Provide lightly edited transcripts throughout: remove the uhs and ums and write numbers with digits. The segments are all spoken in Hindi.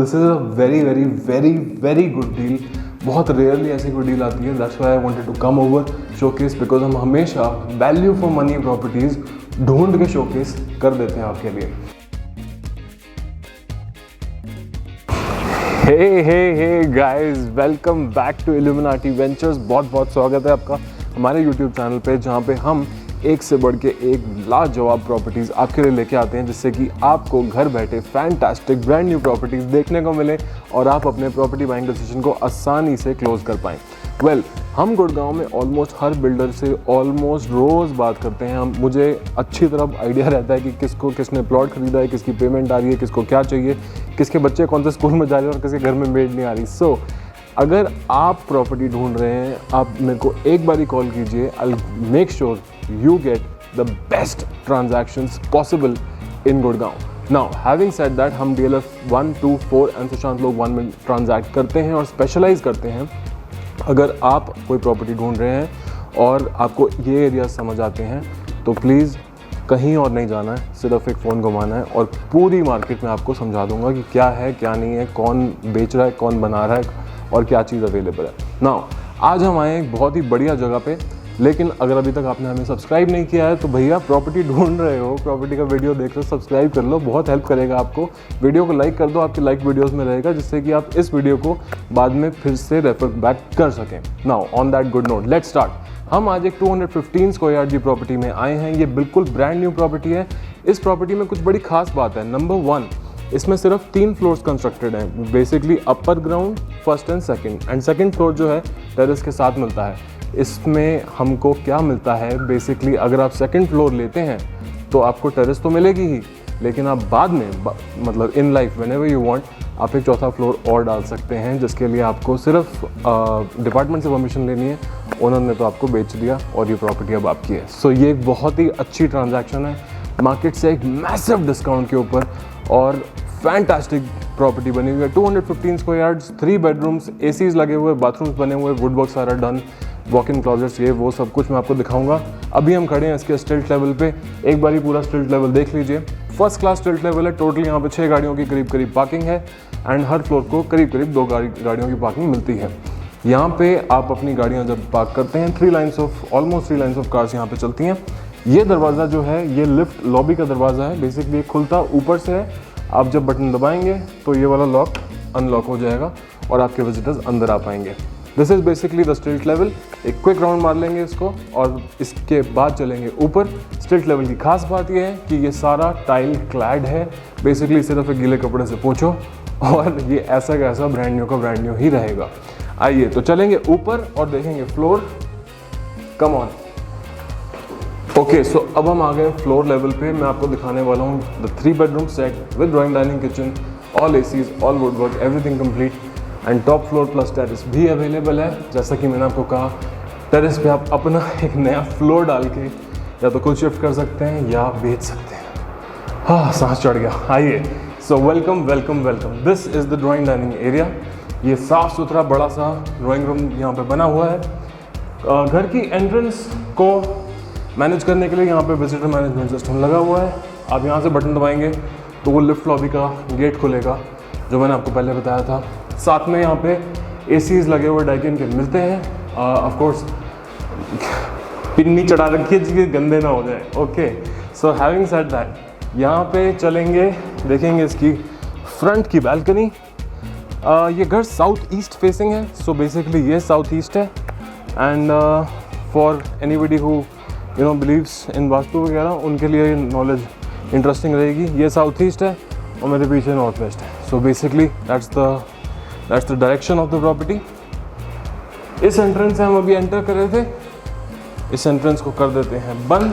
This is a very very very very good deal. बहुत रेयरली ऐसी कोई डील आती है। That's why I wanted to come over showcase, because हम हमेशा वैल्यू फॉर मनी प्रॉपर्टीज़ ढूंढ के शोकेस कर देते हैं आपके लिए। Hey guys, welcome back to Illuminati Ventures. बहुत बहुत स्वागत है आपका हमारे यूट्यूब चैनल पे, जहाँ पे हम एक से बढ़ के एक लाजवाब प्रॉपर्टीज़ आपके लिए लेके आते हैं, जिससे कि आपको घर बैठे फैंटास्टिक ब्रांड न्यू प्रॉपर्टीज़ देखने को मिले और आप अपने प्रॉपर्टी बाइंग डिसीजन को आसानी से क्लोज कर पाएँ। हम गुड़गांव में ऑलमोस्ट हर बिल्डर से ऑलमोस्ट रोज़ बात करते हैं। मुझे अच्छी तरह आइडिया रहता है कि किसने प्लॉट खरीदा है, किसकी पेमेंट आ रही है, किसको क्या चाहिए, किसके बच्चे कौन से स्कूल में जा रहे हैं और किसके घर में मेड नहीं आ रही। सो अगर आप प्रॉपर्टी ढूंढ रहे हैं, आप मेरे को एक बारी कॉल कीजिए। I will make sure you get the best transactions possible in Gurgaon. Now, having said that, हम DLF 1, 2, 4 एंड सुशांत लोग 1 में ट्रांजैक्ट करते हैं और स्पेशलाइज करते हैं। अगर आप कोई प्रॉपर्टी ढूंढ रहे हैं और आपको ये एरिया समझ आते हैं तो प्लीज़ कहीं और नहीं जाना है, सिर्फ एक फ़ोन घुमाना है और पूरी मार्केट में आपको समझा दूंगा कि क्या है क्या नहीं है, कौन बेच रहा है, कौन बना रहा है और क्या चीज़ अवेलेबल है। नाउ, आज हम आए एक बहुत ही बढ़िया जगह पे, लेकिन अगर अभी तक आपने हमें सब्सक्राइब नहीं किया है तो भैया प्रॉपर्टी ढूंढ रहे हो, प्रॉपर्टी का वीडियो देख रहे हो, सब्सक्राइब कर लो, बहुत हेल्प करेगा आपको। वीडियो को लाइक कर दो, आपके लाइक वीडियोस में रहेगा, जिससे कि आप इस वीडियो को बाद में फिर से रेफर बैक कर सकें। Now on that good note, let's start. हम आज एक 215 स्क्वायर यार्ड की प्रॉपर्टी में आए हैं। ये बिल्कुल ब्रांड न्यू प्रॉपर्टी है। इस प्रॉपर्टी में कुछ बड़ी खास बात है। नंबर 1, इसमें सिर्फ 3 फ्लोर्स कंस्ट्रक्टेड हैं। Basically upper ground, first and second floor जो है टेरेस के साथ मिलता है। इसमें हमको क्या मिलता है, बेसिकली अगर आप सेकंड फ्लोर लेते हैं तो आपको टेरेस तो मिलेगी ही, लेकिन आप बाद में मतलब in life whenever you want आप एक चौथा फ्लोर और डाल सकते हैं, जिसके लिए आपको सिर्फ डिपार्टमेंट से परमिशन लेनी है। ओनर ने तो आपको बेच दिया और ये प्रॉपर्टी अब आपकी है। सो ये एक बहुत ही अच्छी ट्रांजैक्शन है, मार्केट से एक मैसिव डिस्काउंट के ऊपर और फैंटास्टिक प्रॉपर्टी बनी हुई है। 215 स्क्वायर यार्ड्स, 3 बेडरूम्स, एसीज लगे हुए, बाथरूम्स बने हुए, वुड वर्क सारा डन, वॉक इन क्लॉजेट्स, ये वो सब कुछ मैं आपको दिखाऊंगा। अभी हम खड़े हैं इसके स्टिल्ट लेवल पे। एक बारी पूरा स्टिल्ट लेवल देख लीजिए। फर्स्ट क्लास स्टिल्ट लेवल है। टोटल यहाँ पे 6 गाड़ियों की करीब पार्किंग है एंड हर फ्लोर को करीब 2 गाड़ियों की पार्किंग मिलती है। यहाँ पे आप अपनी गाड़ियाँ जब पार्क करते हैं, ऑलमोस्ट 3 लाइन्स ऑफ कार्स यहाँ पे चलती हैं। ये दरवाज़ा जो है ये लिफ्ट लॉबी का दरवाज़ा है। बेसिकली खुलता ऊपर से है। आप जब बटन दबाएंगे तो ये वाला लॉक अनलॉक हो जाएगा और आपके विजिटर्स अंदर आ पाएंगे। दिस इज़ बेसिकली द स्टिल्ट लेवल। एक क्विक राउंड मार लेंगे इसको और इसके बाद चलेंगे ऊपर। स्टिल्ट लेवल की खास बात यह है कि ये सारा टाइल क्लैड है। बेसिकली सिर्फ एक गीले कपड़े से पोंछो और ये ऐसा का ऐसा ब्रांड न्यू का ब्रांड न्यू ही रहेगा। आइए तो चलेंगे ऊपर और देखेंगे फ्लोर। Come on. ओके, सो अब हम आ गए फ्लोर लेवल पे। मैं आपको दिखाने वाला हूँ the 3 bedroom set with drawing dining kitchen, all ACs, all would work, everything complete and top floor plus terrace भी अवेलेबल है। जैसा कि मैंने आपको कहा, टेरेस पे आप अपना एक नया फ्लोर डाल के या तो खुद शिफ्ट कर सकते हैं या बेच सकते हैं। हाँ, सांस चढ़ गया। आइए, so welcome. This is the drawing dining area. ये साफ़ सुथरा बड़ा सा ड्राइंग रूम यहाँ पे बना हुआ है। घर की एंट्रेंस को मैनेज करने के लिए यहाँ पे विजिटर मैनेजमेंट सिस्टम लगा हुआ है। आप यहाँ से बटन दबाएंगे तो वो लिफ्ट लॉबी का गेट खुलेगा, जो मैंने आपको पहले बताया था। साथ में यहाँ पे एसीज लगे हुए डाइकिन के मिलते हैं। ऑफ कोर्स पिन्नी चढ़ा रखिए जी, गंदे ना हो जाए। Okay, so having said that, यहाँ पे चलेंगे, देखेंगे इसकी फ्रंट की बैल्कनी। ये घर साउथ ईस्ट फेसिंग है। सो बेसिकली ये साउथ ईस्ट है and for anybody who believes in vastu वगैरह, उनके लिए नॉलेज इंटरेस्टिंग रहेगी। ये साउथ ईस्ट है और मेरे पीछे नॉर्थ वेस्ट है। So basically that's the direction of the property. इस एंट्रेंस से हम अभी एंटर कर रहे थे। इस एंट्रेंस को कर देते हैं बंद।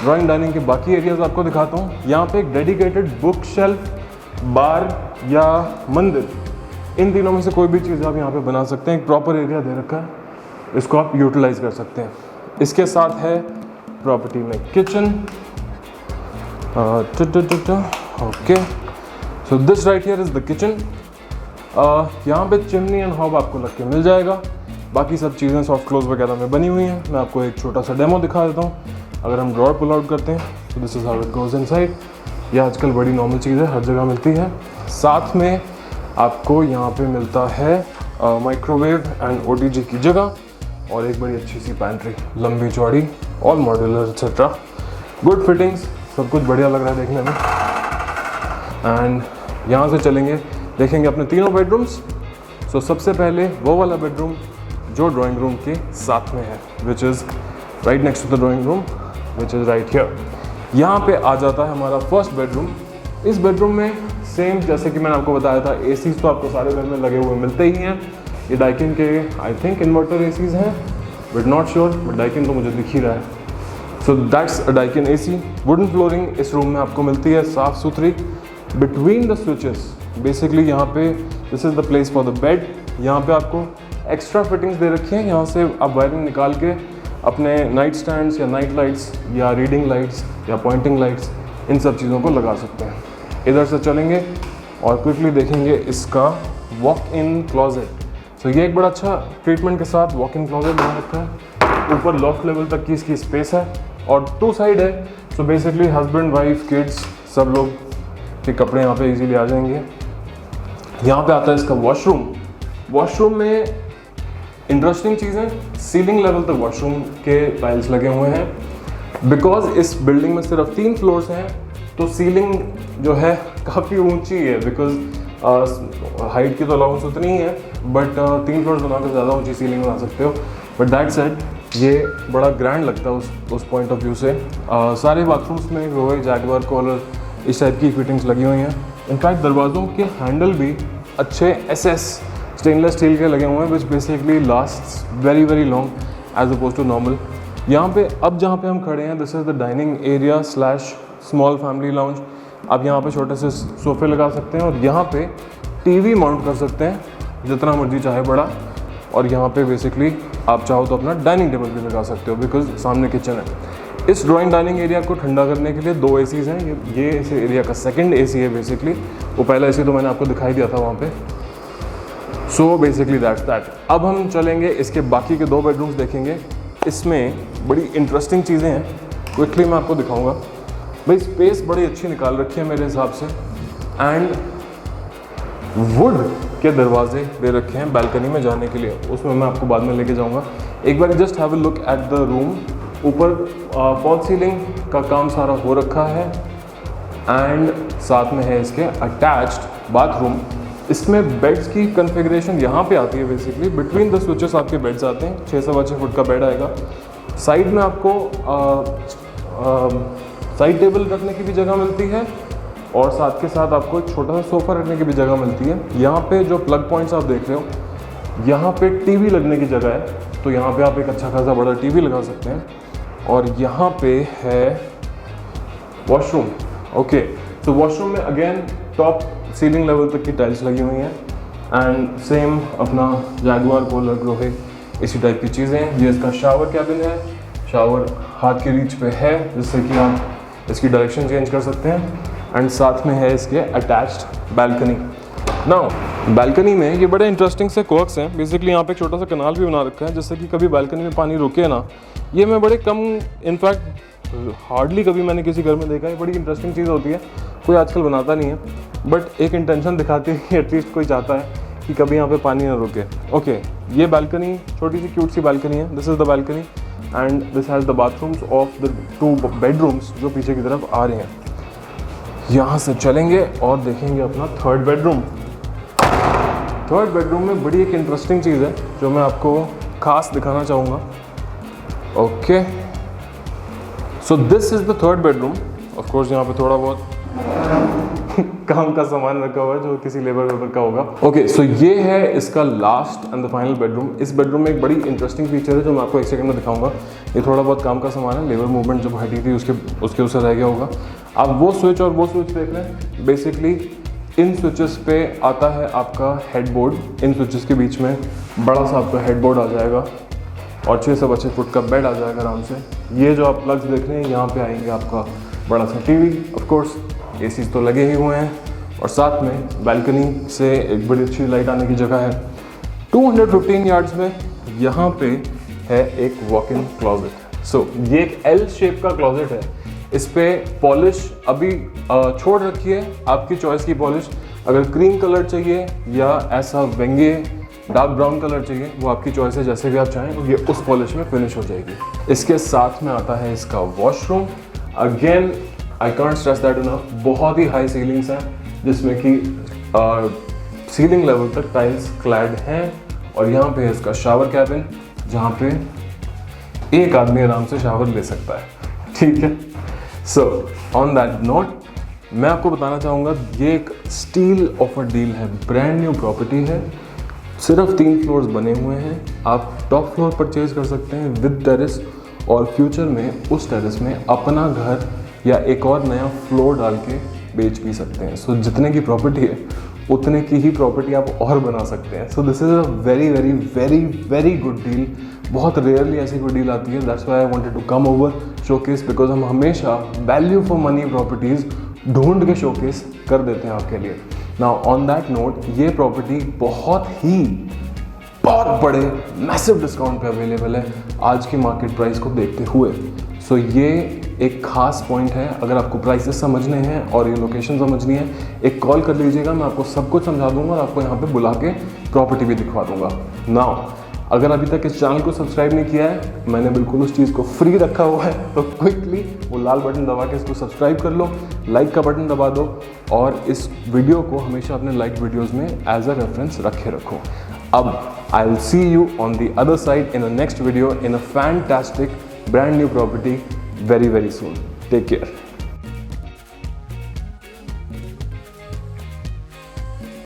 ड्राइंग डाइनिंग के बाकी एरियाज आपको दिखाता हूँ। यहाँ पे एक डेडिकेटेड बुक शेल्फ, बार या मंदिर, इन तीनों में से कोई भी चीज़ आप यहाँ पे बना सकते हैं। एक प्रॉपर एरिया दे रखा है, इसको आप यूटिलाइज कर सकते हैं। इसके साथ है प्रॉपर्टी में kitchen. Okay, so this right here is the kitchen. यहाँ पे चिमनी एंड हॉब आपको लग के मिल जाएगा। बाकी सब चीज़ें सॉफ्ट क्लोज वगैरह में बनी हुई हैं। मैं आपको एक छोटा सा डेमो दिखा देता हूँ। अगर हम ड्रॉअर पुल आउट करते हैं तो this is how it goes inside. ये आजकल बड़ी नॉर्मल चीज़ है, हर जगह मिलती है। साथ में आपको यहाँ पे मिलता है माइक्रोवेव एंड ओटीजी की जगह और एक बड़ी अच्छी सी पैंट्री, लंबी चौड़ी, all modular etcetera, good fittings, सब कुछ बढ़िया लग रहा है देखने में। एंड यहाँ से चलेंगे, देखेंगे अपने तीनों बेडरूम्स। सो सबसे पहले वो वाला बेडरूम जो ड्राइंग रूम के साथ में है, which is right next to the drawing room, which is right here. यहाँ पे आ जाता है हमारा फर्स्ट बेडरूम। इस बेडरूम में सेम जैसे कि मैंने आपको बताया था, एसीज तो आपको सारे घर में लगे हुए मिलते ही हैं। ये डाइकिन के आई थिंक इन्वर्टर एसीज हैं, but not sure, but Daikin तो मुझे दिख ही रहा है। So that's a Daikin AC. Wooden flooring इस रूम में आपको मिलती है साफ़ सुथरी। बिटवीन द स्विचेस बेसिकली यहाँ पे this is the place for the bed. यहाँ पे आपको एक्स्ट्रा फिटिंग्स दे रखी हैं। यहाँ से आप वायरिंग निकाल के अपने नाइट स्टैंड्स या नाइट लाइट्स या रीडिंग लाइट्स या पॉइंटिंग लाइट्स, इन सब चीज़ों को लगा सकते हैं। इधर से चलेंगे और क्विकली देखेंगे इसका वॉक इन क्लॉजेट। सो ये एक बड़ा अच्छा ट्रीटमेंट के साथ वॉक इन क्लॉजेट बना रखा है। ऊपर लॉफ्ट लेवल तक की इसकी स्पेस है और 2 साइड है। So basically husband, wife, kids, सब लोग के कपड़े यहाँ पे इजीली आ जाएंगे। यहाँ पे आता है इसका वॉशरूम। वॉशरूम में इंटरेस्टिंग चीज़ें, सीलिंग लेवल तक वॉशरूम के टाइल्स लगे हुए हैं। बिकॉज इस बिल्डिंग में सिर्फ 3 फ्लोर्स हैं तो सीलिंग जो है काफ़ी ऊंची है। बिकॉज हाइट की तो अलाउंस उतनी ही है, बट 3 फ्लोर्स बनाकर ज़्यादा ऊंची सीलिंग बना सकते हो। बट दैट सेड ये बड़ा ग्रैंड लगता है उस पॉइंट ऑफ व्यू से। सारे बाथरूम्स में रोए, जैगवार कॉलर, इस टाइप की फिटिंग्स लगी हुई हैं। इनफैक्ट दरवाज़ों के हैंडल भी अच्छे SS स्टेनलेस स्टील के लगे हुए हैं, which basically last very very long as opposed to normal. यहाँ पे अब जहाँ पे हम खड़े हैं, this is the dining area slash small family lounge. आप यहाँ पे छोटे से सोफे लगा सकते हैं और यहाँ पे टीवी माउंट कर सकते हैं जितना मर्जी चाहे बड़ा। और यहाँ पे बेसिकली आप चाहो तो अपना डाइनिंग टेबल भी लगा सकते हो, बिकॉज सामने किचन है। इस ड्राइंग डाइनिंग एरिया को ठंडा करने के लिए 2 एसीज हैं। ये इस एरिया का सेकंड एसी है बेसिकली। वो पहला एसी तो मैंने आपको दिखाई दिया था वहाँ पे। So basically that's that. अब हम चलेंगे इसके बाकी के 2 बेडरूम्स देखेंगे। इसमें बड़ी इंटरेस्टिंग चीज़ें हैं, क्विकली मैं आपको दिखाऊंगा। भाई स्पेस बड़ी अच्छी निकाल रखी है मेरे हिसाब से। एंड वुड के दरवाजे दे रखे हैं बैल्कनी में जाने के लिए, उसमें मैं आपको बाद में लेके जाऊंगा। एक बार just have a look at the room. ऊपर फॉल सीलिंग का काम सारा हो रखा है एंड साथ में है इसके अटैच्ड बाथरूम। इसमें बेड्स की कन्फिगरेशन यहाँ पे आती है बेसिकली। बिटवीन द स्विचेस आपके बेड्स आते हैं। 6 सवा 6 फुट का बेड आएगा। साइड में आपको साइड टेबल रखने की भी जगह मिलती है और साथ के साथ आपको एक छोटा सा सोफ़ा रखने की भी जगह मिलती है। यहाँ पे जो प्लग पॉइंट्स आप देख रहे हो, यहाँ पे टीवी लगने की जगह है, तो यहाँ पे आप एक अच्छा खासा बड़ा टीवी लगा सकते हैं। और यहाँ पे है वॉशरूम। ओके, तो वॉशरूम में अगेन टॉप सीलिंग लेवल तक की टाइल्स लगी हुई हैं एंड सेम अपना जैगवार कॉलर, ग्रोहे, इसी टाइप की चीज़ें। ये इसका शावर कैबिन है। शावर हाथ की रीच पे है, जिससे कि आप इसकी डायरेक्शन चेंज कर सकते हैं। एंड साथ में है इसके अटैच्ड बैल्कनी। नाउ बैल्कनी में ये बड़े इंटरेस्टिंग से क्वर्क्स हैं। बेसिकली यहाँ पे एक छोटा सा कनाल भी बना रखा है, जिससे कि कभी बैल्कनी में पानी रुके ना। ये मैं बड़े कम, इनफैक्ट हार्डली कभी मैंने किसी घर में देखा है। बड़ी इंटरेस्टिंग चीज़ होती है, कोई आजकल बनाता नहीं है, बट एक इंटेंशन दिखाती है कि एटलीस्ट कोई चाहता है कि कभी यहाँ पे पानी ना रुके। ओके, ये बैल्कनी छोटी सी क्यूट सी बैल्कनी है। This is the balcony and this has the bathrooms of the 2 bedrooms जो पीछे की तरफ आ रहे हैं। यहाँ से चलेंगे और देखेंगे अपना 3rd बेडरूम। 3rd बेडरूम में बड़ी एक इंटरेस्टिंग चीज़ है जो मैं आपको खास दिखाना चाहूँगा। Okay, so this is the 3rd bedroom. Of course यहाँ पे थोड़ा बहुत काम का सामान रखा हुआ है जो किसी लेबर वेबर का होगा। ओके, सो ये है इसका last and the final bedroom. इस बेडरूम में एक बड़ी इंटरेस्टिंग फीचर है जो मैं आपको एक सेकंड में दिखाऊंगा। ये थोड़ा बहुत काम का सामान है, लेबर मूवमेंट जब हटी थी उसके उससे रह गया होगा। आप वो स्विच और वो स्विच देख रहे हैं। बेसिकली इन स्विचेस पे आता है आपका हेडबोर्ड। इन स्विचेस के बीच में बड़ा सा आपका हेडबोर्ड आ जाएगा और 6 से 25 फुट का बेड आ जाएगा आराम से। ये जो आप प्लग्स देख रहे हैं, यहाँ पे आएंगे आपका बड़ा सा टीवी, ऑफ कोर्स एसीज तो लगे ही हुए हैं और साथ में बैल्कनी से एक बड़ी अच्छी लाइट आने की जगह है। 215 यार्ड्स में यहाँ पे है एक वॉक इन क्लॉजेट। सो ये एक L शेप का क्लॉजेट है। इस पे पॉलिश अभी छोड़ रखी है, आपकी चॉइस की पॉलिश। अगर क्रीम कलर चाहिए या ऐसा व्यंगे डार्क ब्राउन कलर चाहिए, वो आपकी चॉइस है, जैसे भी आप चाहें। ये उस पॉलिश में फिनिश हो जाएगी। इसके साथ में आता है इसका washroom. Again I can't stress that enough, बहुत ही हाई सीलिंग्स हैं जिसमें कि सीलिंग लेवल तक टाइल्स क्लैड हैं। और यहाँ पे है इसका शावर कैबिन, जहाँ पे एक आदमी आराम से शावर ले सकता है, ठीक है। सो ऑन दैट नोट मैं आपको बताना चाहूँगा, ये एक स्टील ऑफ अ डील है, ब्रांड न्यू प्रॉपर्टी है। सिर्फ 3 फ्लोर्स बने हुए हैं। आप टॉप फ्लोर परचेज कर सकते हैं विद टेरेस, और फ्यूचर में उस टेरेस में अपना घर या एक और नया फ्लोर डाल के बेच भी सकते हैं। सो जितने की प्रॉपर्टी है उतने की ही प्रॉपर्टी आप और बना सकते हैं। So this is a very very very very good deal. बहुत रेयरली ऐसी कोई डील आती है। That's why I wanted to come over showcase, because हम हमेशा वैल्यू फॉर मनी प्रॉपर्टीज़ ढूंढ के शोकेस कर देते हैं आपके लिए। नाउ ऑन दैट नोट, ये प्रॉपर्टी बहुत बड़े मैसिव डिस्काउंट पे अवेलेबल है आज की मार्केट प्राइस को देखते हुए। सो ये एक खास पॉइंट है। अगर आपको प्राइसेस समझने हैं और ये लोकेशन समझनी है, एक कॉल कर लीजिएगा, मैं आपको सब कुछ समझा दूंगा और आपको यहाँ पे बुला के प्रॉपर्टी भी दिखवा दूंगा। नाउ अगर अभी तक इस चैनल को सब्सक्राइब नहीं किया है, मैंने बिल्कुल उस चीज़ को फ्री रखा हुआ है, तो क्विकली वो लाल बटन दबा के इसको सब्सक्राइब कर लो, लाइक का बटन दबा दो, और इस वीडियो को हमेशा अपने लाइक वीडियोज़ में एज अ रेफरेंस रखे रखो। अब I will see you on the other side in a next video in a fantastic brand new property very soon. Take care.